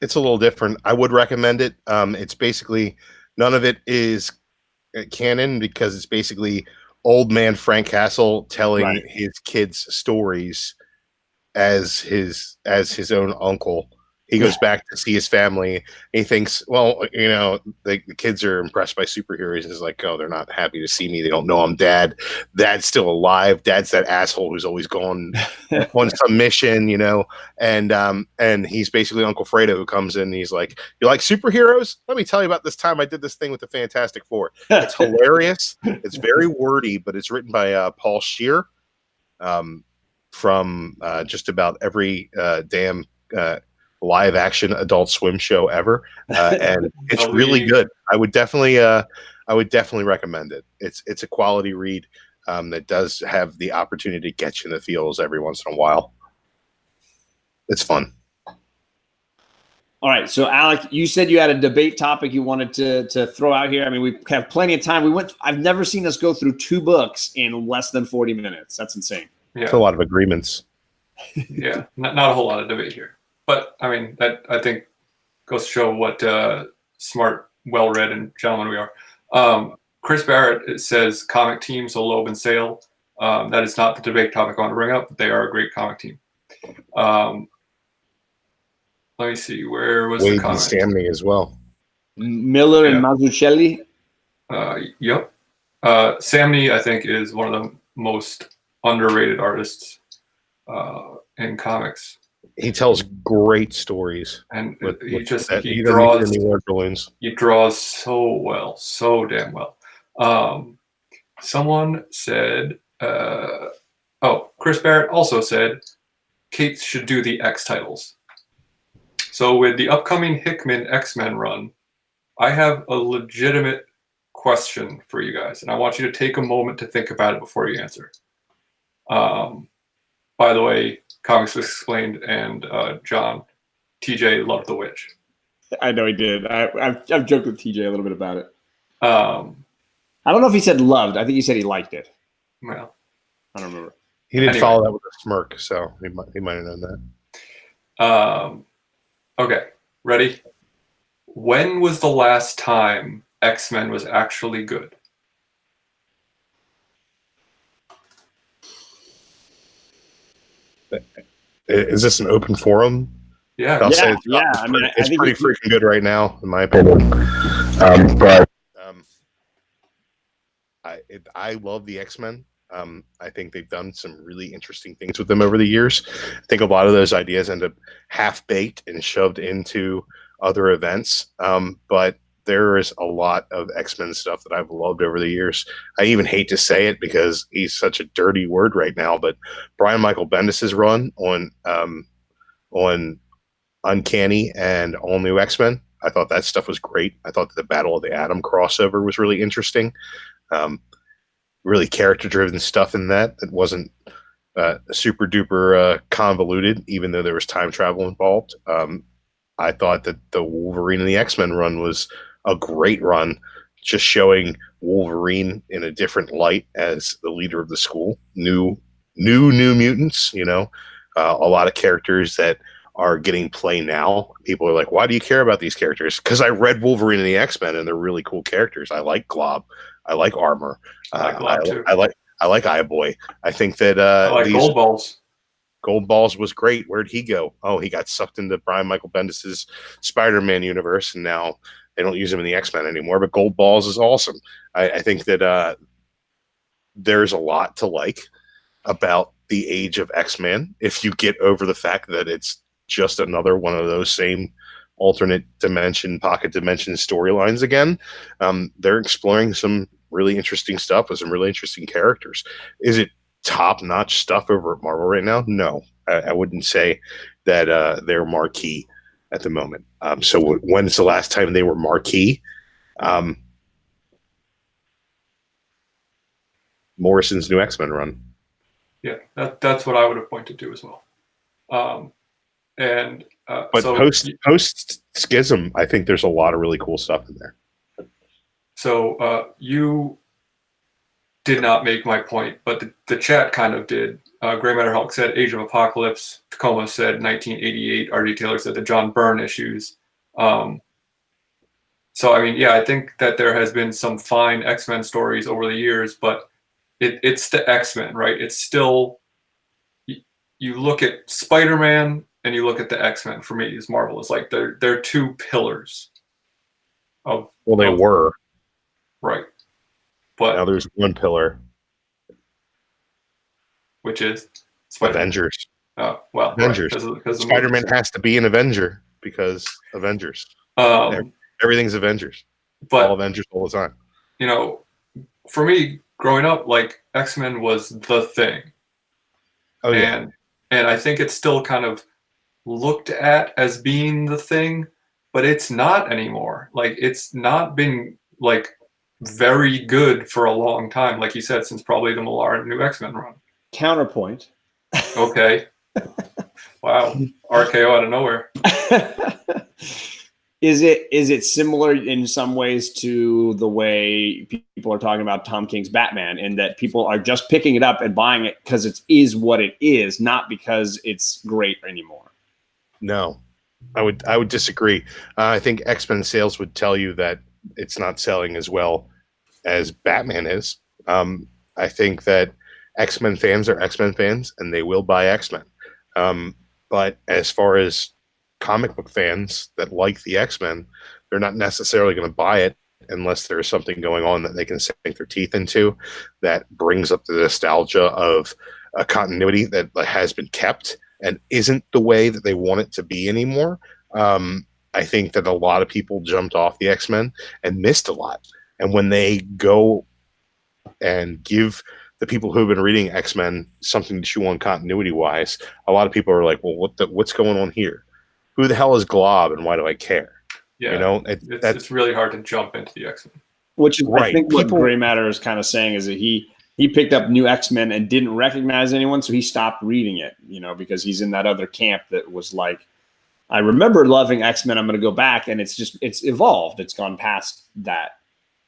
It's a little different. I would recommend it. It's basically none of it is canon because it's basically old man Frank Castle telling his kids stories as his own uncle. He goes back to see his family. And he thinks, well, the kids are impressed by superheroes. It's like, oh, they're not happy to see me. They don't know I'm dad. Dad's still alive. Dad's that asshole who's always gone on some mission, and he's basically Uncle Fredo who comes in and he's like, you like superheroes? Let me tell you about this time I did this thing with the Fantastic Four. It's hilarious. It's very wordy, but it's written by Paul Scheer from just about every damn live action Adult Swim show ever, and it's really good. I would definitely recommend it. It's a quality read that does have the opportunity to get you in the feels every once in a while. It's fun. All right, so Alec, you said you had a debate topic you wanted to throw out here. I mean, we have plenty of time. I've never seen us go through 2 books in less than 40 minutes. That's insane. Yeah, it's a lot of agreements. Yeah, not a whole lot of debate here. But I mean, that I think goes to show what smart, well-read, and gentlemen we are. Chris Barrett says comic teams will Loeb and Sale. That is not the debate topic I want to bring up, but they are a great comic team. Let me see. Where was Wade the comment? Samney as well. Miller and Mazzucchelli. Yep. Samney, I think, is one of the most underrated artists in comics. He tells great stories, and he draws so well, so damn well. Someone said, Chris Barrett also said, Cates should do the X titles. So with the upcoming Hickman X-Men run, I have a legitimate question for you guys, and I want you to take a moment to think about it before you answer. By the way, Comics Explained and John, TJ loved The Witch. I know he did. I've joked with TJ a little bit about it. I don't know if he said loved. I think he said he liked it. Well, I don't remember. He did follow that with a smirk, so he might have known that. Okay, ready? When was the last time X-Men was actually good? Is this an open forum? Yeah, I'll say it's pretty freaking good right now, in my opinion. I love the X-Men. I think they've done some really interesting things with them over the years. I think a lot of those ideas end up half-baked and shoved into other events. But there is a lot of X-Men stuff that I've loved over the years. I even hate to say it because he's such a dirty word right now, but Brian Michael Bendis' run on Uncanny and All New X-Men, I thought that stuff was great. I thought that the Battle of the Atom crossover was really interesting. Really character-driven stuff in that wasn't super duper convoluted, even though there was time travel involved. I thought that the Wolverine and the X-Men run was a great run, just showing Wolverine in a different light as the leader of the school. New mutants, a lot of characters that are getting play now. People are like, why do you care about these characters? Because I read Wolverine and the X-Men, and they're really cool characters. I like Glob. I like Armor. I like Glob too. I like Eye-Boy. I think that I like Gold Balls. Gold Balls was great. Where'd he go? Oh, he got sucked into Brian Michael Bendis' Spider-Man universe, and now they don't use him in the X-Men anymore. But Gold Balls is awesome. I think that there's a lot to like about the age of X-Men if you get over the fact that it's just another one of those same alternate dimension, pocket dimension storylines again. They're exploring some really interesting stuff with some really interesting characters. Is it top-notch stuff over at Marvel right now? No, I wouldn't say that they're marquee at the moment. So when's the last time they were marquee? Morrison's new X-Men run. Yeah, that's what I would have pointed to as well. But post Schism, I think there's a lot of really cool stuff in there. So you did not make my point, but the chat kind of did. Gray Matter Hulk said Age of Apocalypse. Tacoma said 1988. R.D. Taylor said the John Byrne issues. So, I mean, yeah, I think that there has been some fine X-Men stories over the years, but it's the X-Men, right? It's still, you look at Spider-Man and you look at the X-Men, for me, as Marvel. It's like they're two pillars of... Well, they were. Right. But now there's one pillar. Which is? Avengers. Oh, well, Avengers. Right, 'cause Spider-Man has to be an Avenger because Avengers. Everything's Avengers. But all Avengers all the time. You know, for me, growing up, like, X-Men was the thing. Oh, yeah. And I think it's still kind of looked at as being the thing, but it's not anymore. Like, it's not been, like, very good for a long time, like you said, since probably the Millar new X-Men run. Counterpoint. Okay. Wow. RKO out of nowhere. Is it similar in some ways to the way people are talking about Tom King's Batman, in that people are just picking it up and buying it because it is what it is, not because it's great anymore? No, I would disagree. I think X-Men sales would tell you that it's not selling as well as Batman is. I think that X-Men fans are X-Men fans, and they will buy X-Men. But as far as comic book fans that like the X-Men, they're not necessarily going to buy it unless there's something going on that they can sink their teeth into that brings up the nostalgia of a continuity that has been kept and isn't the way that they want it to be anymore. I think that a lot of people jumped off the X-Men and missed a lot. And when they go and give the people who have been reading X-Men something to chew on continuity-wise, a lot of people are like, well, what's going on here? Who the hell is Glob and why do I care? Yeah, you know, it's really hard to jump into the X-Men. Which is, right. I think, what Gray Matter is kind of saying is that he picked up New X-Men and didn't recognize anyone, so he stopped reading it, because he's in that other camp that was like, I remember loving X-Men, I'm going to go back, and it's evolved. It's gone past that.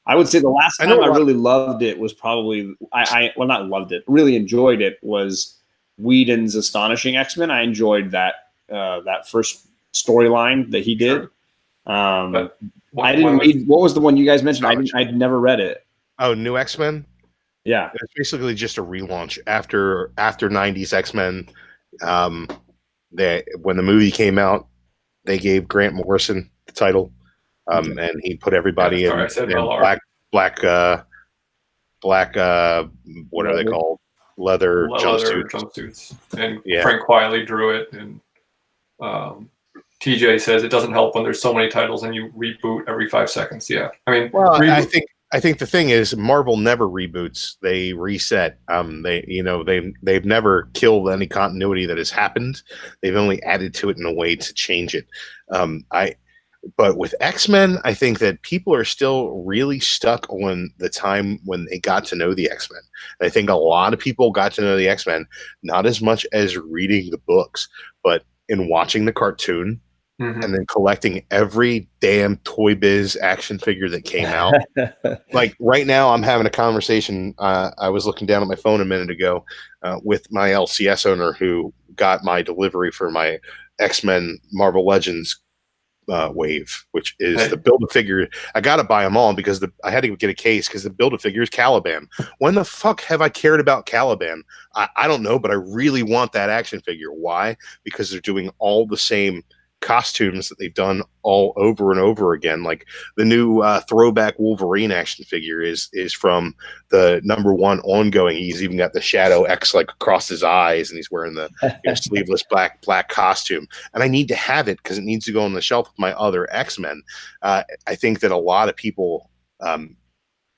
I would say the last time I really loved it was probably, not loved it, really enjoyed it was Whedon's Astonishing X-Men. I enjoyed that first storyline that he did. I didn't read, what was the one you guys mentioned? I'd never read it. Oh, New X-Men? Yeah. It's basically just a relaunch after 90s X-Men. When the movie came out, they gave Grant Morrison the title. And he put everybody in black what are they called? Leather jumpsuits. And Frank quietly drew it. And TJ says it doesn't help when there's so many titles and you reboot every 5 seconds. Yeah, I mean, I think the thing is Marvel never reboots; they reset. They've never killed any continuity that has happened. They've only added to it in a way to change it. But with X-Men, I think that people are still really stuck on the time when they got to know the X-Men. And I think a lot of people got to know the X-Men, not as much as reading the books, but in watching the cartoon and then collecting every damn Toy Biz action figure that came out. Like right now, I'm having a conversation. I was looking down at my phone a minute ago with my LCS owner who got my delivery for my X-Men Marvel Legends wave, which is the Build-A-Figure. I got to buy them all because I had to get a case because the Build-A-Figure is Caliban. When the fuck have I cared about Caliban? I don't know, but I really want that action figure. Why? Because they're doing all the same costumes that they've done all over and over again. Like the new throwback Wolverine action figure is from the #1 ongoing. He's even got the Shadow X like across his eyes, and he's wearing the sleeveless black costume. And I need to have it because it needs to go on the shelf with my other X-Men. I think that a lot of people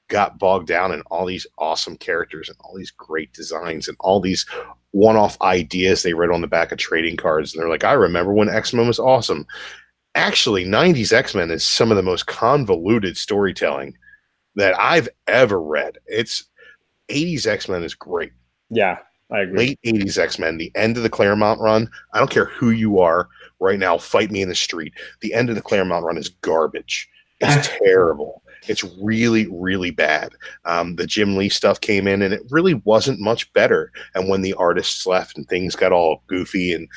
got bogged down in all these awesome characters and all these great designs and all these one-off ideas they read on the back of trading cards. And they're like, I remember when X-Men was awesome. Actually, 90s X-Men is some of the most convoluted storytelling that I've ever read. 80s X-Men is great. Yeah, I agree. Late 80s X-Men, the end of the Claremont run, I don't care who you are right now, fight me in the street. The end of the Claremont run is garbage. It's terrible. It's really, really bad. The Jim Lee stuff came in, and it really wasn't much better. And when the artists left, and things got all goofy and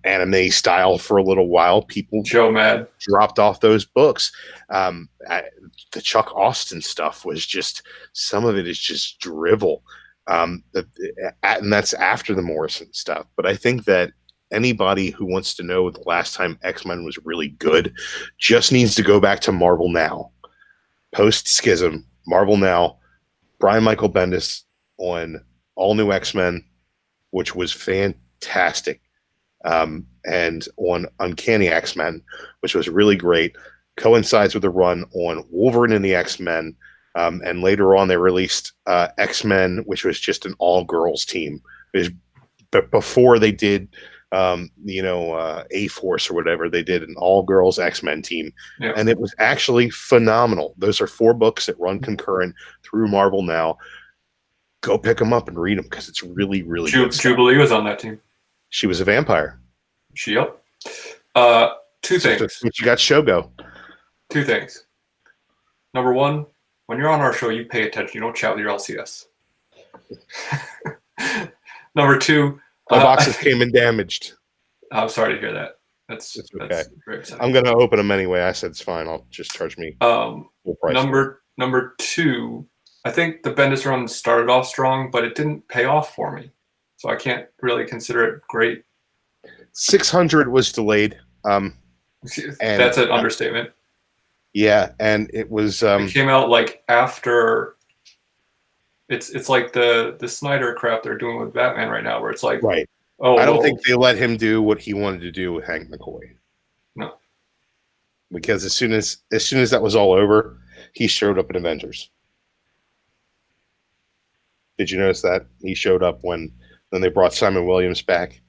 anime style for a little while, people dropped off those books. The Chuck Austin stuff was just, some of it is just drivel, and that's after the Morrison stuff. But I think that anybody who wants to know the last time X-Men was really good just needs to go back to Marvel Now. Post-Schism, Marvel Now, Brian Michael Bendis on All New X-Men, which was fantastic, and on Uncanny X-Men, which was really great, coincides with the run on Wolverine and the X-Men, and later on they released X-Men, which was just an all-girls team. But before they did A-Force or whatever, they did an all-girls X-Men team, and it was actually phenomenal. Those are 4 books that run concurrent through Marvel Now. Go pick them up and read them because it's really, really good stuff. Jubilee was on that team. She was a vampire. Yep. 2 things. But you got Shogo. 2 things. Number 1, when you're on our show, you pay attention. You don't chat with your LCS. Number 2, my boxes came in damaged. I'm sorry to hear that. That's okay. That's very upsetting. I'm going to open them anyway. I said it's fine. I'll just charge me full price. Number 2, I think the Bendis run started off strong, but it didn't pay off for me. So I can't really consider it great. 600 was delayed. And that's an understatement. Yeah, and it was it came out like after it's like the Snyder crap they're doing with Batman right now, where it's like, right. Oh, I don't think they let him do what he wanted to do with Hank McCoy. No. Because as soon as that was all over, he showed up in Avengers. Did you notice that? He showed up when they brought Simon Williams back.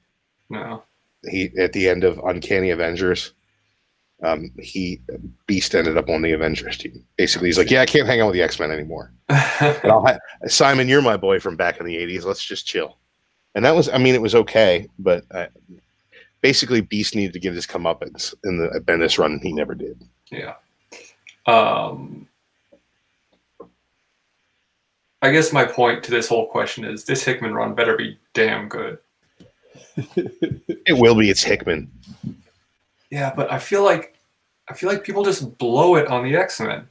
No. He at the end of Uncanny Avengers, Beast ended up on the Avengers team. Basically, he's like, "Yeah, I can't hang out with the X-Men anymore. But Simon, you're my boy from back in the '80s. Let's just chill." And that was, I mean, it was okay, but basically, Beast needed to get his comeuppance in the Bendis run, and he never did. Yeah. I guess my point to this whole question is this Hickman run better be damn good. It will be. It's Hickman. Yeah, but I feel like people just blow it on the X-Men.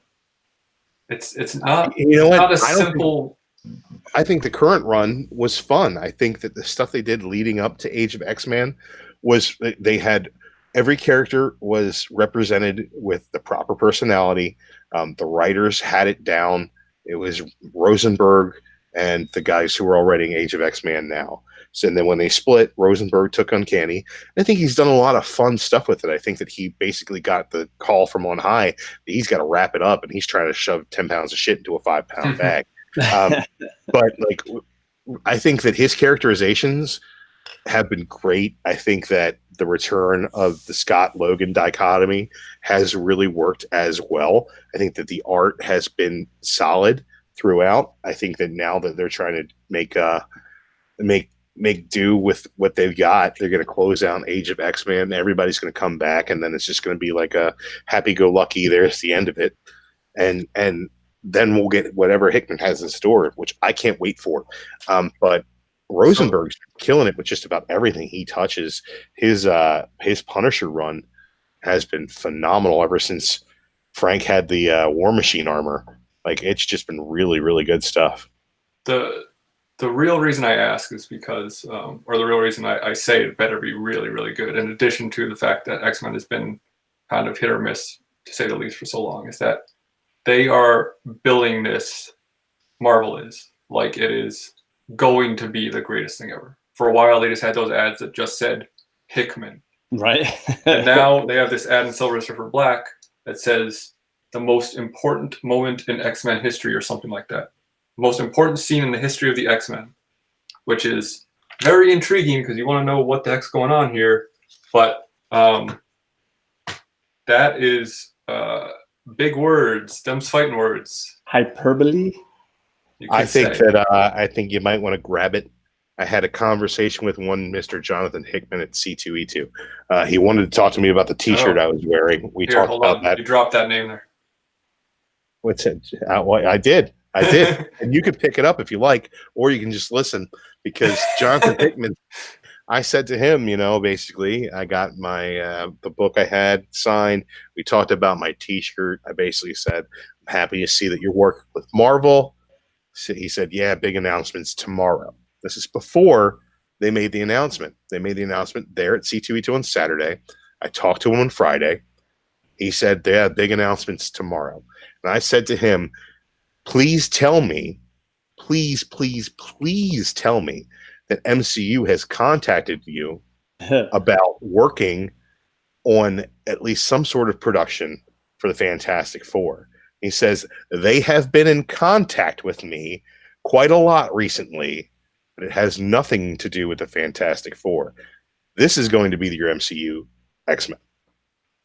It's not. You know what? Not a simple. I think the current run was fun. I think that the stuff they did leading up to Age of X-Men was they had every character was represented with the proper personality. The writers had it down. It was Rosenberg and the guys who were all writing Age of X-Men now. So, and then when they split, Rosenberg took Uncanny. I think he's done a lot of fun stuff with it. I think that he basically got the call from on high that he's got to wrap it up, and he's trying to shove 10 pounds of shit into a 5-pound bag. But like, I think that his characterizations have been great. I think that the return of the Scott Logan dichotomy has really worked as well. I think that the art has been solid throughout. I think that now that they're trying to make do with what they've got, they're going to close out Age of X-Men. Everybody's going to come back, and then it's just going to be like a happy-go-lucky. There's the end of it, and then we'll get whatever Hickman has in store, which I can't wait for. But Rosenberg's killing it with just about everything he touches. His Punisher run has been phenomenal ever since Frank had the War Machine armor. Like, it's just been really, really good stuff. The real reason I ask is because, or the real reason I say it better be really, really good, in addition to the fact that X-Men has been kind of hit or miss, to say the least, for so long, is that they are billing this, Marvel is, like it is going to be the greatest thing ever. For a while, they just had those ads that just said Hickman. Right. And now they have this ad in Silver Surfer Black that says the most important moment in X-Men history or something like that. Most important scene in the history of the X-Men, which is very intriguing because you want to know what the heck's going on here. But that is big words. Them's fighting words. Hyperbole. I think you might want to grab it. I had a conversation with one Mr. Jonathan Hickman at C2E2. He wanted to talk to me about the T-shirt I was wearing. We talked about that. You dropped that name there. What's it? I did. And you could pick it up if you like, or you can just listen, because Jonathan Hickman, I said to him, basically, I got my the book I had signed. We talked about my T-shirt. I basically said, I'm happy to see that you're working with Marvel. So he said, yeah, big announcements tomorrow. This is before they made the announcement. They made the announcement there at C2E2 on Saturday. I talked to him on Friday. He said, yeah, big announcements tomorrow. And I said to him, please tell me, please tell me that MCU has contacted you about working on at least some sort of production for the Fantastic Four. He says, they have been in contact with me quite a lot recently, but it has nothing to do with the Fantastic Four. This is going to be your MCU X-Men.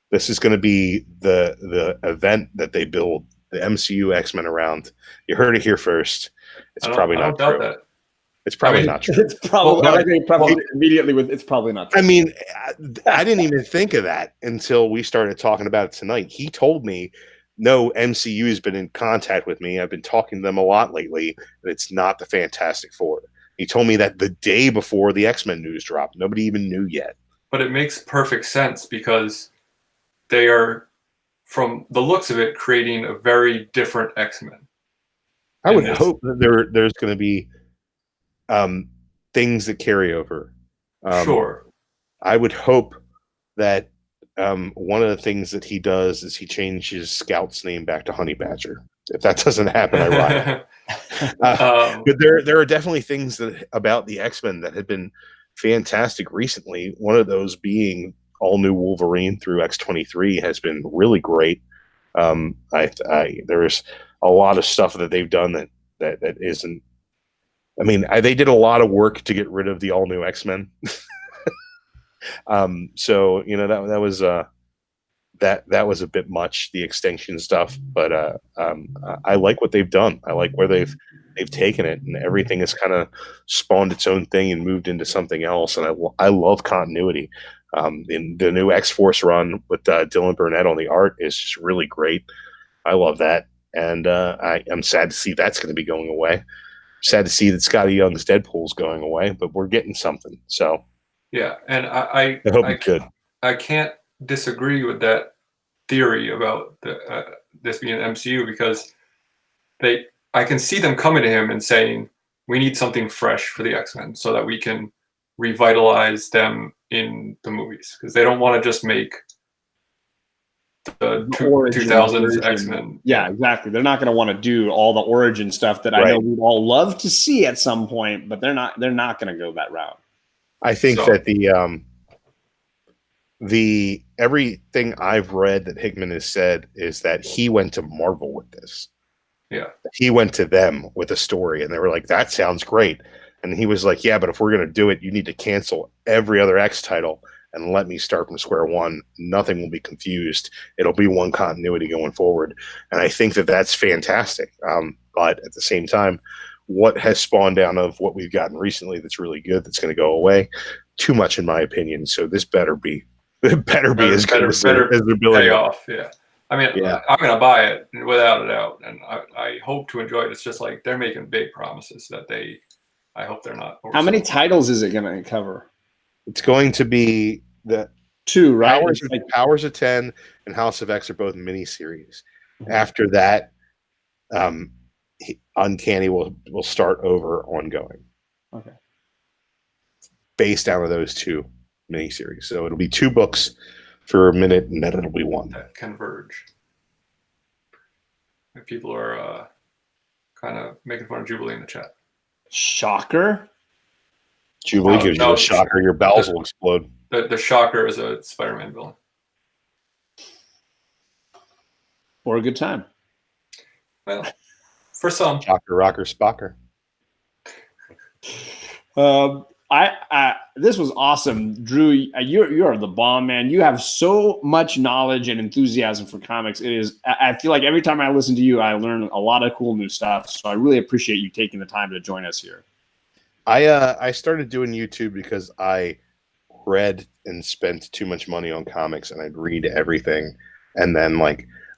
This is going to be the event that they build the MCU X-Men around. You heard it here first. It's probably not true. That. It's probably not true. It's probably immediately with it's probably not true. I mean, I didn't even think of that until we started talking about it tonight. He told me, no, MCU has been in contact with me. I've been talking to them a lot lately, and it's not the Fantastic Four. He told me that the day before the X-Men news dropped. Nobody even knew yet. But it makes perfect sense because they are, from the looks of it, creating a very different X-Men. I would hope that there's going to be things that carry over. Sure. I would hope that one of the things that he does is he changes Scout's name back to Honey Badger. If that doesn't happen, I riot. But there are definitely things about the X-Men that have been fantastic recently. One of those being all new Wolverine through X-23 has been really great. There's a lot of stuff that they've done that isn't. I mean, they did a lot of work to get rid of the all new X-Men. So that was that was a bit much, the extinction stuff, but I like what they've done. I like where they've taken it, and everything has kind of spawned its own thing and moved into something else. And I love continuity. In the new X-Force run with Dylan Burnett on the art is just really great. I love that, and I'm sad to see that's going to be going away. Sad to see that Scotty Young's Deadpool's going away, but we're getting something. So yeah, and I hope it's good. I can't disagree with that theory about this being an MCU, because I can see them coming to him and saying, we need something fresh for the X-Men so that we can revitalize them in the movies, because they don't want to just make the 2000s X-Men. Yeah, exactly. They're not going to want to do all the origin stuff that I know we'd all love to see at some point, but they're not going to go that route. I think that the everything I've read that Hickman has said is that he went to Marvel with this. Yeah. He went to them with a story, and they were like, that sounds great. And he was like, yeah, but if we're going to do it, you need to cancel every other X title and let me start from square one. Nothing will be confused. It'll be one continuity going forward. And I think that that's fantastic. But at the same time, what has spawned out of what we've gotten recently that's really good, that's going to go away? Too much, in my opinion. So this better be as good as their ability. Pay off, yeah. I mean, yeah. I'm going to buy it without a doubt, and I hope to enjoy it. It's just like they're making big promises that I hope they're not. How many titles is it going to cover? It's going to be the 2, right? Powers of 10 and House of X are both miniseries. Mm-hmm. After that, Uncanny will start over ongoing. Okay. Based out of those 2 miniseries. So it'll be 2 books for a minute, and then it'll be 1. That converge. And people are kind of making fun of Jubilee in the chat. Shocker. Jubilee gives you a shocker. Your bowels will explode. The Shocker is a Spider-Man villain. Or a good time. Well, for some. Shocker, rocker, spocker. This was awesome, Drew. You're the bomb, man. You have so much knowledge and enthusiasm for comics. I feel like every time I listen to you, I learn a lot of cool new stuff. So I really appreciate you taking the time to join us here. I started doing YouTube because I read and spent too much money on comics, and I'd read everything, and then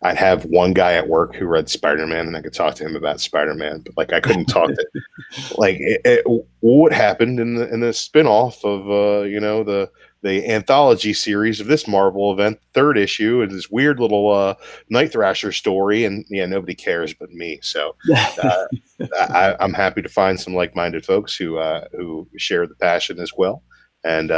I'd have one guy at work who read Spider-Man, and I could talk to him about Spider-Man, but I couldn't talk to what happened in the spin-off of the anthology series of this Marvel event, 3rd issue, and this weird little Night Thrasher story, and nobody cares but me. So I'm happy to find some like-minded folks who share the passion as well. And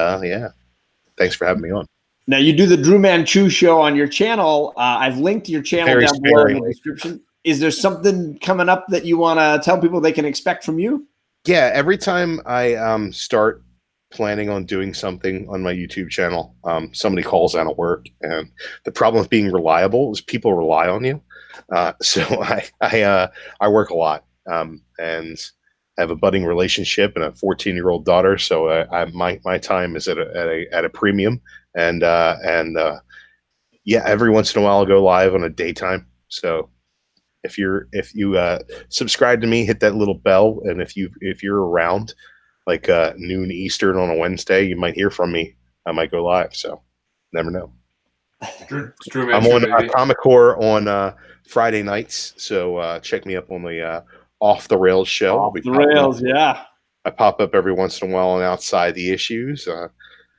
thanks for having me on. Now, you do the DruManChu show on your channel. I've linked your channel down below in the description. Is there something coming up that you want to tell people they can expect from you? Yeah, every time I start planning on doing something on my YouTube channel, somebody calls out of work. And the problem with being reliable is people rely on you. So I work a lot, and I have a budding relationship and a 14-year-old daughter. So my time is at a premium. And every once in a while I'll go live on a daytime. So if you subscribe to me, hit that little bell, and if you're around noon Eastern on a Wednesday, you might hear from me. I might go live. So never know. I'm on Comic Core on Friday nights. So check me up on the Off the Rails show. Off the Rails, yeah. I pop up every once in a while on Outside the Issues.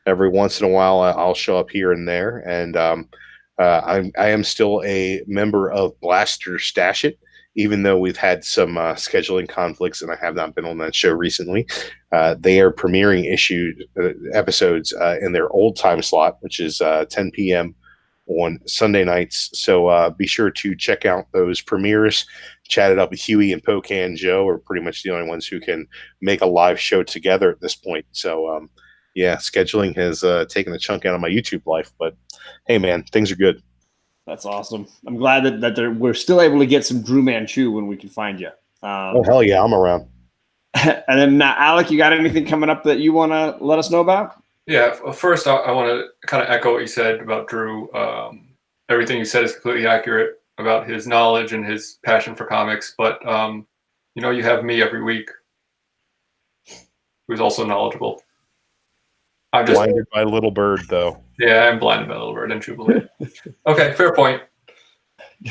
Every once in a while, I'll show up here and there, and I am still a member of Blaster Stash It, even though we've had some scheduling conflicts and I have not been on that show recently. They are premiering episodes in their old time slot, which is 10 p.m. on Sunday nights. So be sure to check out those premieres. Chat it up with Huey and Pocan Joe are pretty much the only ones who can make a live show together at this point. So yeah, scheduling has taken a chunk out of my YouTube life, but hey man, things are good. That's awesome. I'm glad that we're still able to get some DruManChu when we can find you. Oh hell yeah, I'm around. And then Alec, you got anything coming up that you want to let us know about? Yeah, first I want to kind of echo what you said about Drew. Everything you said is completely accurate about his knowledge and his passion for comics. But you have me every week, who's also knowledgeable. I'm just blinded by Little Bird, though. Yeah, I'm blinded by Little Bird and Jubilee. Okay, fair point.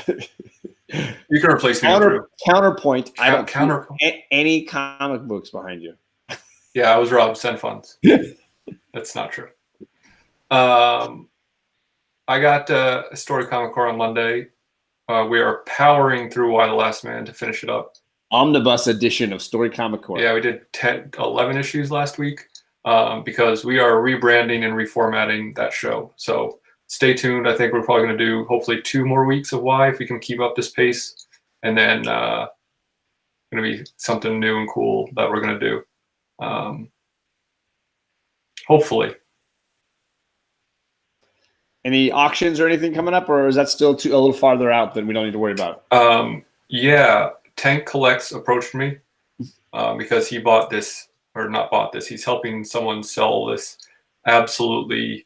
You can replace me with Drew. Counterpoint. I don't see any comic books behind you. Yeah, I was robbed. Send funds. That's not true. I got a Story Comic Core on Monday. We are powering through Why the Last Man to finish it up. Omnibus edition of Story Comic Core. Yeah, we did 11 issues last week because we are rebranding and reformatting that show. So stay tuned. I think we're probably going to do hopefully 2 more weeks of Why if we can keep up this pace. And then going to be something new and cool that we're going to do. Hopefully. Any auctions or anything coming up, or is that still a little farther out than we don't need to worry about? Yeah, Tank Collects approached me because he bought this, or not bought this. He's helping someone sell this absolutely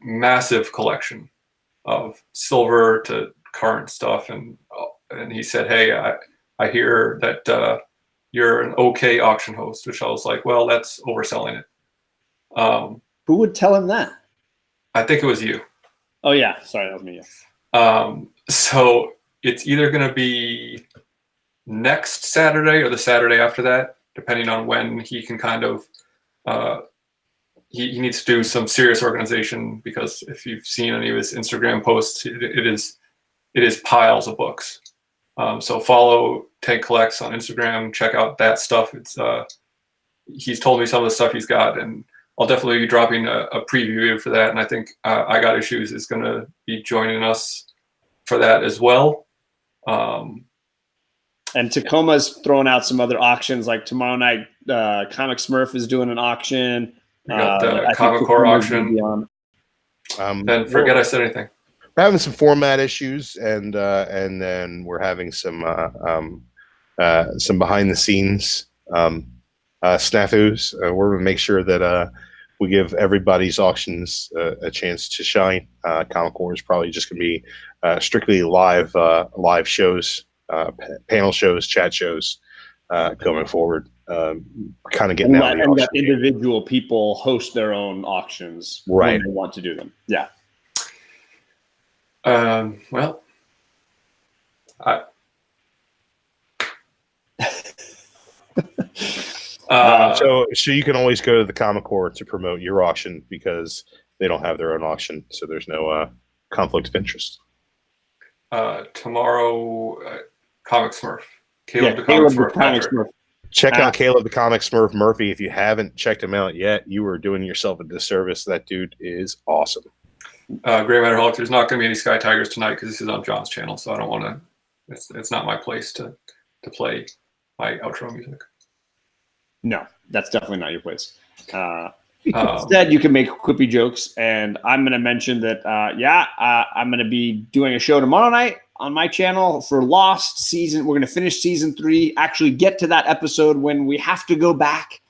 massive collection of silver to current stuff, and he said, "Hey, I hear that you're an okay auction host," which I was like, "Well, that's overselling it." Who would tell him that? I think it was you. Oh yeah, sorry, that was me. Yeah. So it's either going to be next Saturday or the Saturday after that, depending on when he can kind of. He needs to do some serious organization because if you've seen any of his Instagram posts, it is piles of books. So follow Tank Collects on Instagram. Check out that stuff. It's he's told me some of the stuff he's got, and I'll definitely be dropping a preview for that. And I think I Got Issues is going to be joining us for that as well. And Tacoma's throwing out some other auctions. Like tomorrow night, Comic Smurf is doing an auction. We got the Comic Core auction. And forget I said anything. We're having some format issues, and then we're having some behind the scenes snafus. We're going to make sure that we give everybody's auctions a chance to shine. Comic Core is probably just going to be strictly live shows, panel shows, chat shows going forward. Kind of getting out. And that individual people host their own auctions when they want to do them. Yeah. Well, so you can always go to the Comic Core to promote your auction because they don't have their own auction, so there's no conflict of interest. Tomorrow, Comic Smurf. Caleb the Comic Smurf. Check out Caleb the Comic Smurf Murphy. If you haven't checked him out yet, you are doing yourself a disservice. That dude is awesome. Gray Matter Hawk, there's not going to be any Sky Tigers tonight because this is on John's channel, so I don't want to. It's not my place to play my outro music. No, that's definitely not your place. Instead, you can make quippy jokes, and I'm going to mention that. I'm going to be doing a show tomorrow night on my channel for Lost season. We're going to finish season 3. Actually, get to that episode when we have to go back,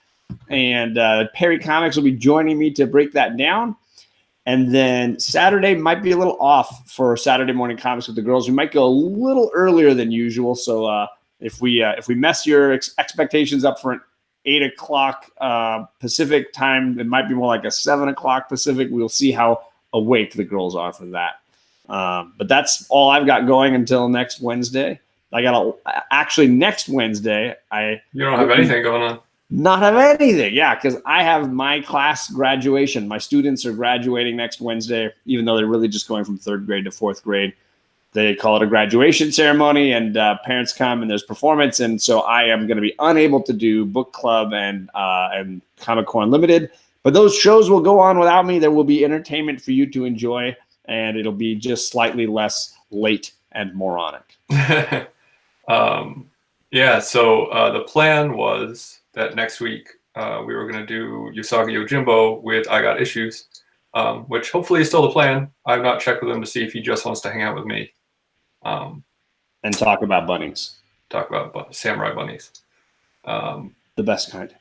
and Perry Comics will be joining me to break that down. And then Saturday might be a little off for Saturday morning comics with the girls. We might go a little earlier than usual. So if we mess your expectations up for an 8 o'clock Pacific time, it might be more like a 7 o'clock Pacific. We'll see how awake the girls are for that. But that's all I've got going until next Wednesday. Actually next Wednesday. You don't have anything going on. Not have anything, yeah, because I have my class graduation. My students are graduating next Wednesday, even though they're really just going from 3rd grade to 4th grade. they call it a graduation ceremony, and parents come and there's performance. And so I am going to be unable to do book club and Comic Con Limited, but those shows will go on without me. There will be entertainment for you to enjoy, and it'll be just slightly less late and moronic. Yeah, so the plan was that next week we were going to do Usagi Yojimbo with I Got Issues, which hopefully is still the plan. I've not checked with him to see if he just wants to hang out with me. And talk about bunnies. Talk about samurai bunnies. The best kind.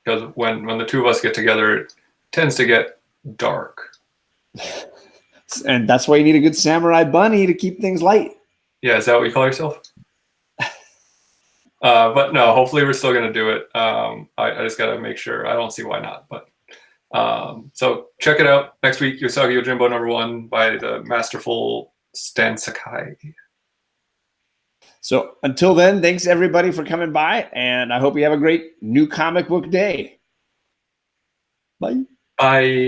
Because when the two of us get together, it tends to get dark. And that's why you need a good samurai bunny to keep things light. Yeah, is that what you call yourself? But no, hopefully we're still going to do it. I just got to make sure. I don't see why not. But so check it out next week. Usagi Yojimbo #1 by the masterful Stan Sakai. So until then, thanks everybody for coming by, and I hope you have a great new comic book day. Bye. Bye.